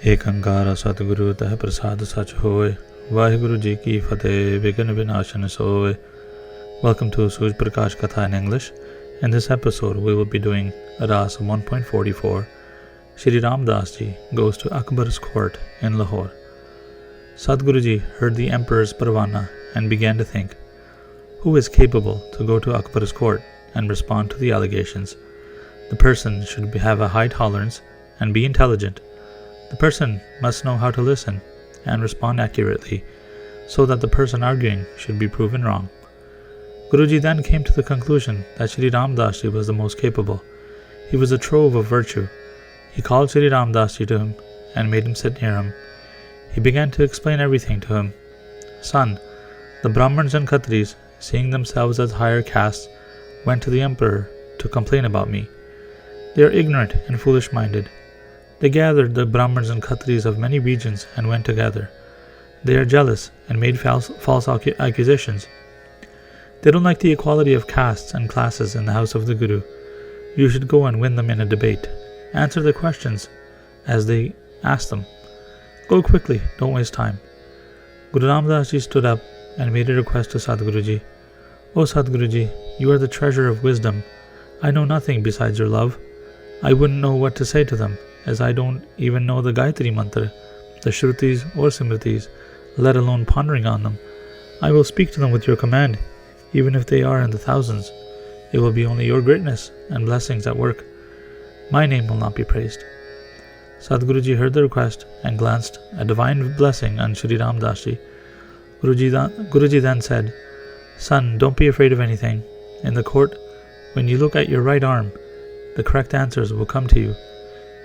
एक अंकार सतगुरु तह प्रसाद सच होए Waheguru ji ki fateh vigna vinashan soe. Welcome to Suj Prakash Katha in English. In this episode we will be doing Raas 1.44. Shri Ram Das ji goes to Akbar's court in Lahore. Sadguru ji heard the emperor's parvana and began to think, who is capable to go to Akbar's court and respond to the allegations? The person should have a high tolerance and be intelligent. The person must know how to listen and respond accurately, so that the person arguing should be proven wrong. Guruji then came to the conclusion that Shri Ram Das ji was the most capable. He was a trove of virtue. He called Shri Ram Das ji to him and made him sit near him. He began to explain everything to him. Son, the Brahmins and Khatris, seeing themselves as higher castes, went to the emperor to complain about me. They are ignorant and foolish-minded. They gathered the Brahmins and Khatris of many regions and went together. They are jealous and made false accusations. They don't like the equality of castes and classes in the house of the Guru. You should go and win them in a debate. Answer the questions as they ask them. Go quickly, don't waste time. Guru Ram Das ji stood up and made a request to Sadguru ji. O Sadguru ji, you are the treasure of wisdom. I know nothing besides your love. I wouldn't know what to say to them, as I don't even know the Gayatri Mantra, the Shrutis or Simritis, let alone pondering on them. I will speak to them with your command, even if they are in the thousands. It will be only your greatness and blessings at work. My name will not be praised. Sadguruji heard the request and glanced a divine blessing on Shri Ram Das ji. Guruji then said, Son, don't be afraid of anything. In the court, when you look at your right arm, the correct answers will come to you.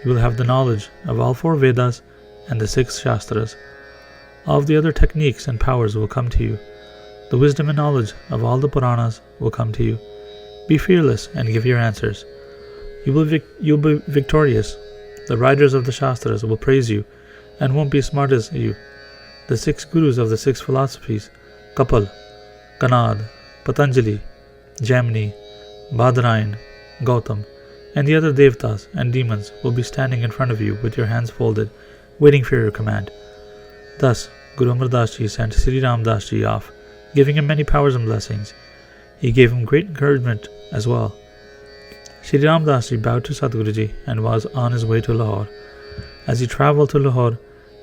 You will have the knowledge of all 4 Vedas and the 6 Shastras. All of the other techniques and powers will come to you. The wisdom and knowledge of all the Puranas will come to you. Be fearless and give your answers. You'll be victorious. The writers of the Shastras will praise you and won't be as smart as you. The 6 Gurus of the 6 philosophies, Kapil, Kanad, Patanjali, Jaimini, Badrayana, Gautam, and the other Devtas and demons will be standing in front of you with your hands folded, waiting for your command. Thus, Guru Amar Das ji sent Shri Ram Das ji off, giving him many powers and blessings. He gave him great encouragement as well. Shri Ram Das ji bowed to Sadguru ji and was on his way to Lahore. As he travelled to Lahore,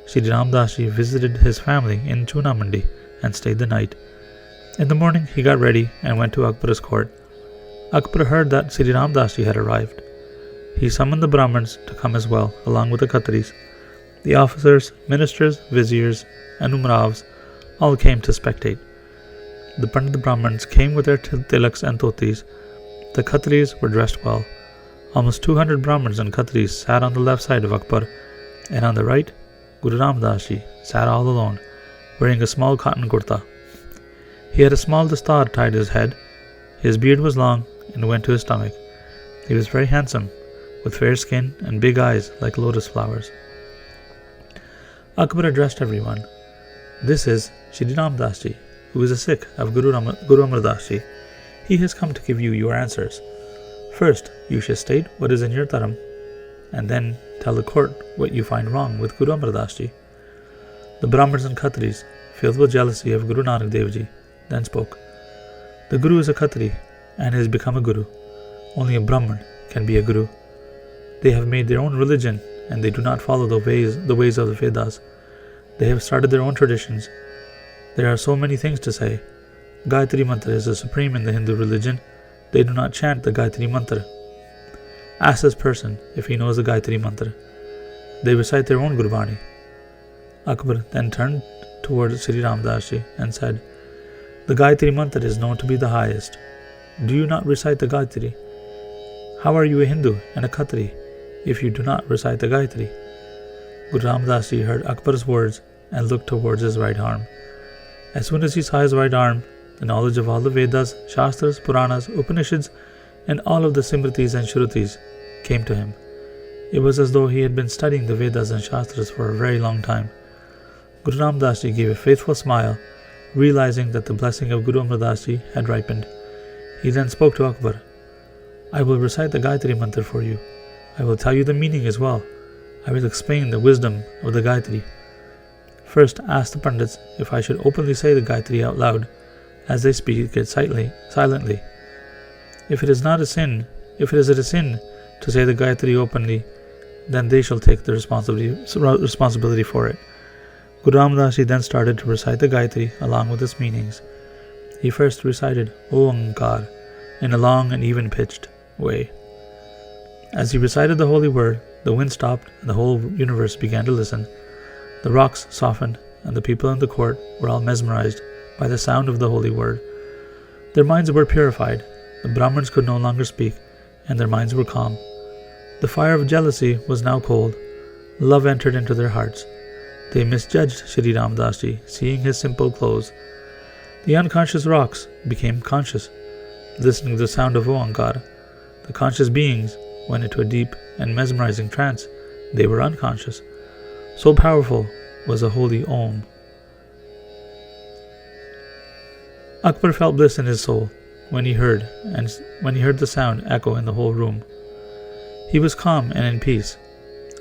Shri Ram Das ji visited his family in Chuna Mandi and stayed the night. In the morning, he got ready and went to Akbar's court. Akbar heard that Shri Ram Das ji had arrived. He summoned the Brahmins to come as well, along with the Khatris. The officers, ministers, viziers, and umravs all came to spectate. The Pandit Brahmins came with their tilaks and dhotis. The Khatris were dressed well. Almost 200 Brahmins and Khatris sat on the left side of Akbar, and on the right, Guru Ram Das ji sat all alone, wearing a small cotton kurta. He had a small dastar tied to his head. His beard was long and went to his stomach. He was very handsome, with fair skin and big eyes like lotus flowers. Akbar addressed everyone. This is Shri Ram Das ji, who is a Sikh of Guru Amar Das ji. He has come to give you your answers. First, you should state what is in your dharam, and then tell the court what you find wrong with Guru Amar Das ji. The Brahmins and Khatris, filled with jealousy of Guru Nanak Dev ji, then spoke. The Guru is a Khatri and has become a Guru. Only a Brahmin can be a Guru. They have made their own religion and they do not follow the ways of the Vedas. They have started their own traditions. There are so many things to say. Gayatri Mantra is the supreme in the Hindu religion. They do not chant the Gayatri Mantra. Ask this person if he knows the Gayatri Mantra. They recite their own Gurbani. Akbar then turned towards Shri Ram Das ji and said, The Gayatri Mantra is known to be the highest. Do you not recite the Gayatri? How are you a Hindu and a Khatri if you do not recite the Gayatri? Guru Ram Das ji heard Akbar's words and looked towards his right arm. As soon as he saw his right arm, the knowledge of all the Vedas, Shastras, Puranas, Upanishads, and all of the Simritis and Shrutis came to him. It was as though he had been studying the Vedas and Shastras for a very long time. Guru Ram Das ji gave a faithful smile, realizing that the blessing of Guru Amar Das ji had ripened. He then spoke to Akbar. I will recite the Gayatri Mantra for you. I will tell you the meaning as well. I will explain the wisdom of the Gayatri. First, ask the Pandits if I should openly say the Gayatri out loud, as they speak it silently. If it is a sin to say the Gayatri openly, then they shall take the responsibility for it. Guru Ramdas Ji then started to recite the Gayatri along with its meanings. He first recited Ankar in a long and even-pitched way. As he recited the holy word, the wind stopped and the whole universe began to listen. The rocks softened, and the people in the court were all mesmerized by the sound of the holy word. Their minds were purified. The Brahmins could no longer speak, and their minds were calm. The fire of jealousy was now cold. Love entered into their hearts. They misjudged Shri Ramdas Ji, seeing his simple clothes. The unconscious rocks became conscious, listening to the sound of Ankar. The conscious beings went into a deep and mesmerizing trance. They were unconscious. So powerful was the holy Om. Akbar felt bliss in his soul when he heard the sound echo in the whole room. He was calm and in peace.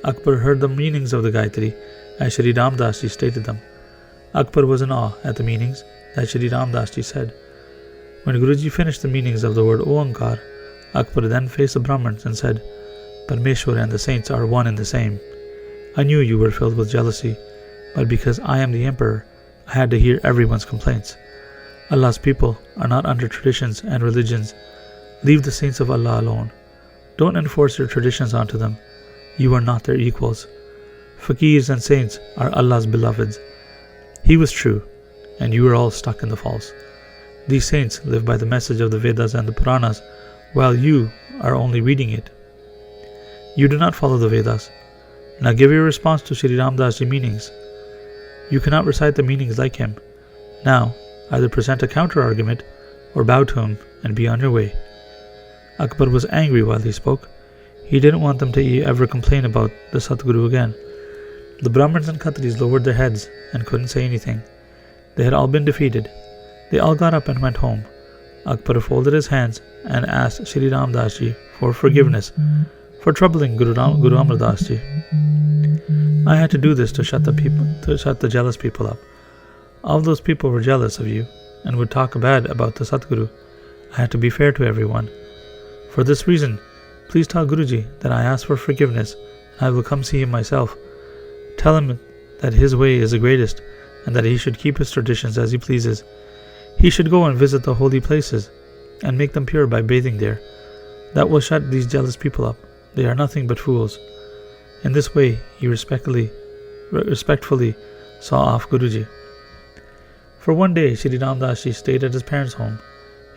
Akbar heard the meanings of the Gayatri as Shri Ramdas Ji stated them. Akbar was in awe at the meanings that Shri Ramdas Ji said. When Guruji finished the meanings of the word Oankar, Akbar then faced the Brahmins and said, Parmeshwar and the saints are one and the same. I knew you were filled with jealousy, but because I am the emperor, I had to hear everyone's complaints. Allah's people are not under traditions and religions. Leave the saints of Allah alone. Don't enforce your traditions onto them. You are not their equals. Faqirs and saints are Allah's beloveds. He was true, and you are all stuck in the false. These saints live by the message of the Vedas and the Puranas, while you are only reading it. You do not follow the Vedas. Now give your response to Shri Ramdas Ji meanings. You cannot recite the meanings like him. Now, either present a counter-argument or bow to him and be on your way. Akbar was angry while he spoke. He didn't want them to ever complain about the Satguru again. The Brahmins and Khatris lowered their heads and couldn't say anything. They had all been defeated. They all got up and went home. Akbar folded his hands and asked Shri Ramdas Ji for forgiveness for troubling Guru Amar Das Ji. I had to do this to shut the jealous people up. All those people were jealous of you and would talk bad about the Satguru. I had to be fair to everyone. For this reason, please tell Guruji that I ask for forgiveness and I will come see him myself. Tell him that his way is the greatest and that he should keep his traditions as he pleases. He should go and visit the holy places and make them pure by bathing there. That will shut these jealous people up. They are nothing but fools. In this way, he respectfully saw off Guruji. For one day, Shri Ramdas Ji stayed at his parents' home.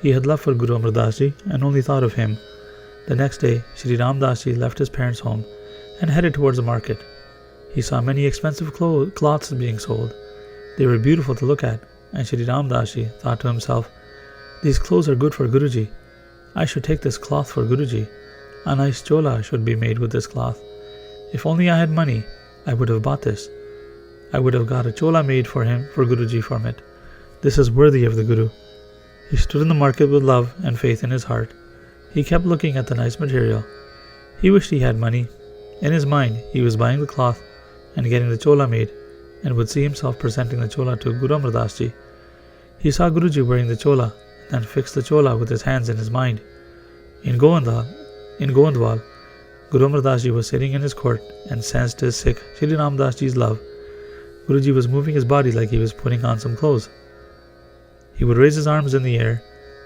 He had love for Guru Amar Das Ji and only thought of him. The next day, Shri Ramdas Ji left his parents' home and headed towards the market. He saw many expensive cloths being sold. They were beautiful to look at, and Shri Ramdas Ji thought to himself, these clothes are good for Guruji. I should take this cloth for Guruji. A nice chola should be made with this cloth. If only I had money, I would have bought this. I would have got a chola made for Guruji from it. This is worthy of the Guru. He stood in the market with love and faith in his heart. He kept looking at the nice material. He wished he had money. In his mind, he was buying the cloth and getting the chola made, and would see himself presenting the chola to Guru Amar Das Ji. He saw Guruji wearing the chola, and then fixed the chola with his hands in his mind. In Govindwal, Guru Amar Das Ji was sitting in his court and sensed his Sikh Shri Ramdas Ji's love. Guruji was moving his body like he was putting on some clothes. He would raise his arms in the air.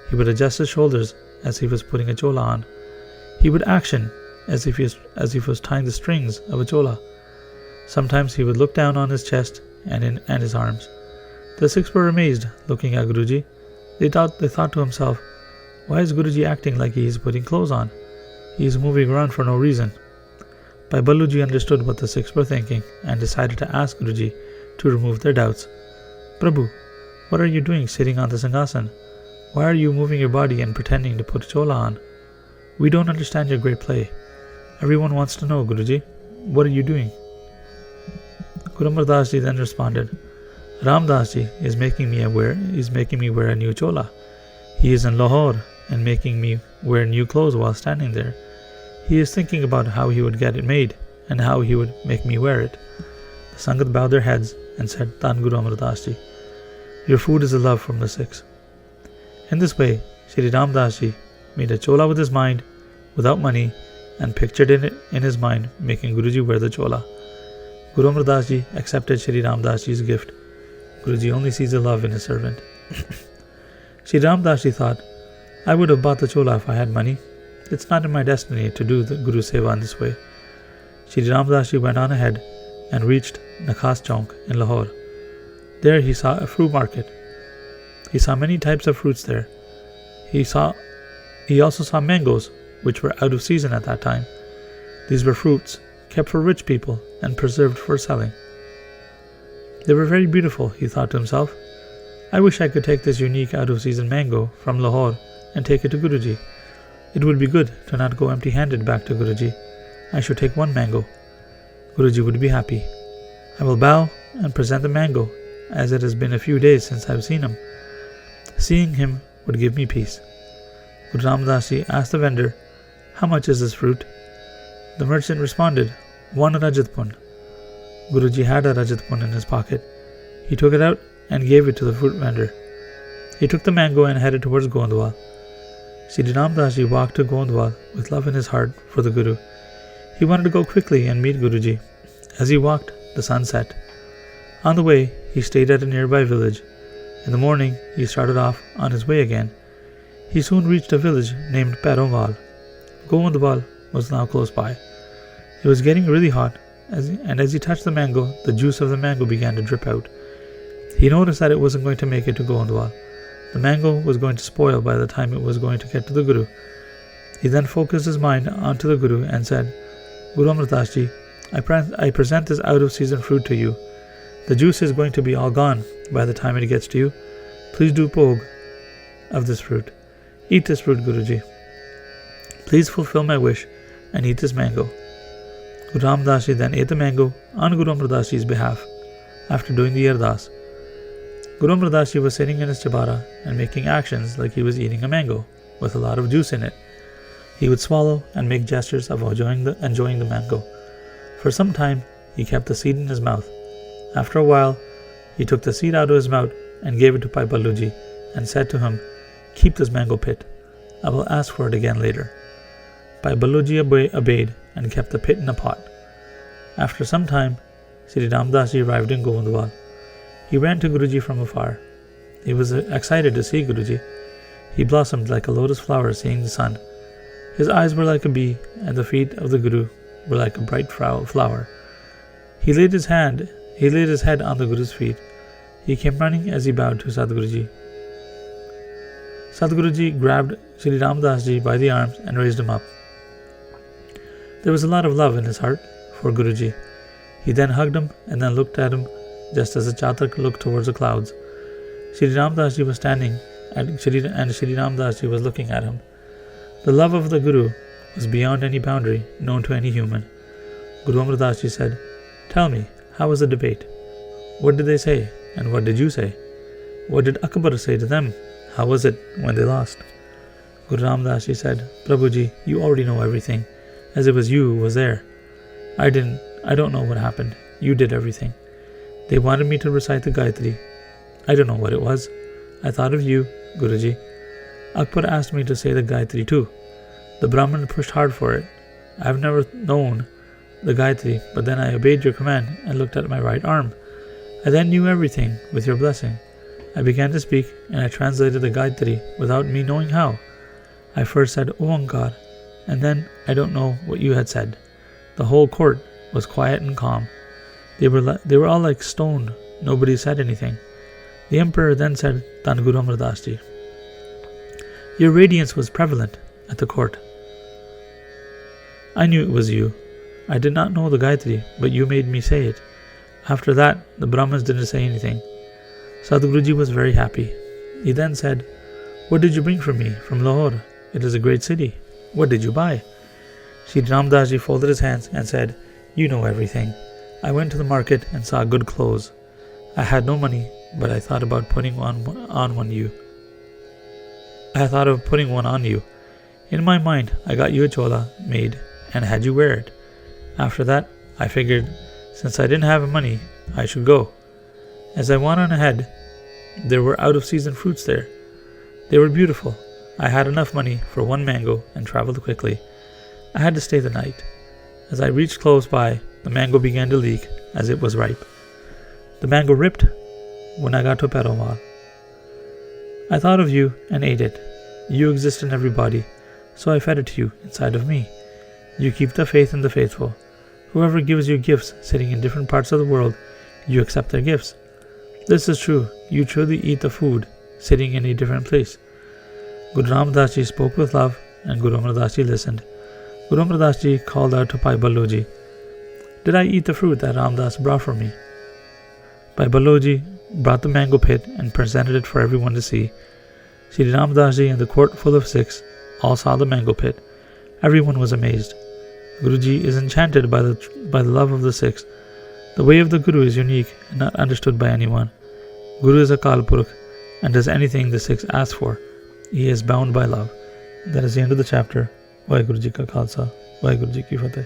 He would adjust his shoulders as he was putting a chola on. He would action as if he was tying the strings of a chola. Sometimes he would look down on his chest and his arms. The Sikhs were amazed, looking at Guruji. They thought to himself, why is Guruji acting like he is putting clothes on? He is moving around for no reason. Bhai Balluji understood what the Sikhs were thinking and decided to ask Guruji to remove their doubts. Prabhu, what are you doing sitting on the Singhasan? Why are you moving your body and pretending to put chola on? We don't understand your great play. Everyone wants to know, Guruji. What are you doing? Guru Amar Das Ji then responded, Ram Das Ji is making me wear a new chola. He is in Lahore and making me wear new clothes while standing there. He is thinking about how he would get it made and how he would make me wear it. The Sangat bowed their heads and said, Dhan Guru Amar Das Ji, your food is a love from the Sikhs. In this way, Shri Ram Das Ji made a chola with his mind, without money, and pictured it in his mind, making Guruji wear the chola. Guru Amar Das Ji accepted Shri Ram Das Ji's gift. Guruji only sees the love in his servant. Shri Ram Das Ji thought, I would have bought the chola if I had money. It's not in my destiny to do the Guru Seva in this way. Shri Ram Das Ji went on ahead and reached Nakhas Chowk in Lahore. There he saw a fruit market. He saw many types of fruits there. He also saw mangoes, which were out of season at that time. These were fruits kept for rich people and preserved for selling. They were very beautiful, he thought to himself. I wish I could take this unique out-of-season mango from Lahore and take it to Guruji. It would be good to not go empty-handed back to Guruji. I should take one mango. Guruji would be happy. I will bow and present the mango, as it has been a few days since I have seen him. Seeing him would give me peace. Guru Ram Das Ji asked the vendor, how much is this fruit? The merchant responded, 1 Rajat Pun. Guruji had a Rajat Pun in his pocket. He took it out and gave it to the fruit vendor. He took the mango and headed towards Gondwal. Shri Ram Das Ji walked to Gondwal with love in his heart for the Guru. He wanted to go quickly and meet Guruji. As he walked, the sun set. On the way, he stayed at a nearby village. In the morning, he started off on his way again. He soon reached a village named Parongal. Gondwal was now close by. It was getting really hot, and as he touched the mango, the juice of the mango began to drip out. He noticed that it wasn't going to make it to Gondwal. The mango was going to spoil by the time it was going to get to the Guru. He then focused his mind onto the Guru and said, Guru Amar Das Ji, I present this out-of-season fruit to you. The juice is going to be all gone by the time it gets to you. Please do bhog of this fruit. Eat this fruit, Guruji. Please fulfill my wish and eat this mango. Guru Ram Das Ji then ate the mango on Guru Amar Das Ji's behalf after doing the ardas. Guru Amar Das Ji was sitting in his chabara and making actions like he was eating a mango with a lot of juice in it. He would swallow and make gestures of enjoying the mango. For some time, he kept the seed in his mouth. After a while, he took the seed out of his mouth and gave it to Bhai Balluji and said to him, keep this mango pit. I will ask for it again later. Bhai Balluji obeyed and kept the pit in a pot. After some time, Shri Ram Das Ji arrived in Gondwal. He ran to Guruji from afar. He was excited to see Guruji. He blossomed like a lotus flower seeing the sun. His eyes were like a bee, and the feet of the Guru were like a bright flower. He laid his head on the Guru's feet. He came running as he bowed to Sadguruji. Sadguruji grabbed Shri Ram Das Ji by the arms and raised him up. There was a lot of love in his heart for Guruji. He then hugged him and then looked at him just as a chatak looked towards the clouds. Shri Ram Das Ji was standing and Shri Ram Das Ji was looking at him. The love of the Guru was beyond any boundary known to any human. Guru Amar Das Ji said, tell me, how was the debate? What did they say, and what did you say? What did Akbar say to them? How was it when they lost? Guru Ram Das Ji said, Prabhuji, you already know everything, as it was you who was there. I don't know what happened. You did everything. They wanted me to recite the Gayatri. I don't know what it was. I thought of you, Guruji. Akbar asked me to say the Gayatri too. The Brahmin pushed hard for it. I have never known the Gayatri, but then I obeyed your command and looked at my right arm. I then knew everything with your blessing. I began to speak and I translated the Gayatri without me knowing how. I first said Oankar, and then I don't know what you had said. The whole court was quiet and calm. They were all like stone. Nobody said anything. The emperor then said, Dhan Guru Amar Das Ji, your radiance was prevalent at the court. I knew it was you. I did not know the Gayatri, but you made me say it. After that, the Brahmins didn't say anything. Sadhguruji was very happy. He then said, what did you bring for me from Lahore? It is a great city. What did you buy? Shri Ram Das Ji folded his hands and said, you know everything. I went to the market and saw good clothes. I had no money, but I thought about putting one on you. I thought of putting one on you. In my mind, I got you a chola made and had you wear it. After that, I figured, since I didn't have money, I should go. As I went on ahead, there were out-of-season fruits there. They were beautiful. I had enough money for one mango and traveled quickly. I had to stay the night. As I reached close by, the mango began to leak as it was ripe. The mango ripped when I got to Pet Omar. I thought of you and ate it. You exist in everybody, so I fed it to you inside of me. You keep the faith in the faithful. Whoever gives you gifts sitting in different parts of the world, you accept their gifts. This is true. You truly eat the food sitting in a different place. Guru Ram Das Ji spoke with love and Guru Amar Das Ji listened. Guru Amar Das Ji called out to Bhai Ballo Ji, "Did I eat the fruit that Ram Das brought for me?" Bhai Ballo Ji brought the mango pit and presented it for everyone to see. Shri Ram Das Ji and the court full of Sikhs all saw the mango pit. Everyone was amazed. Guruji is enchanted by the love of the Sikhs. The way of the Guru is unique and not understood by anyone. Guru is a Akal Purkh and does anything the Sikhs ask for. He is bound by love. That is the end of the chapter. Waheguru Ji Ka Khalsa, Waheguru Ji Ki Fateh.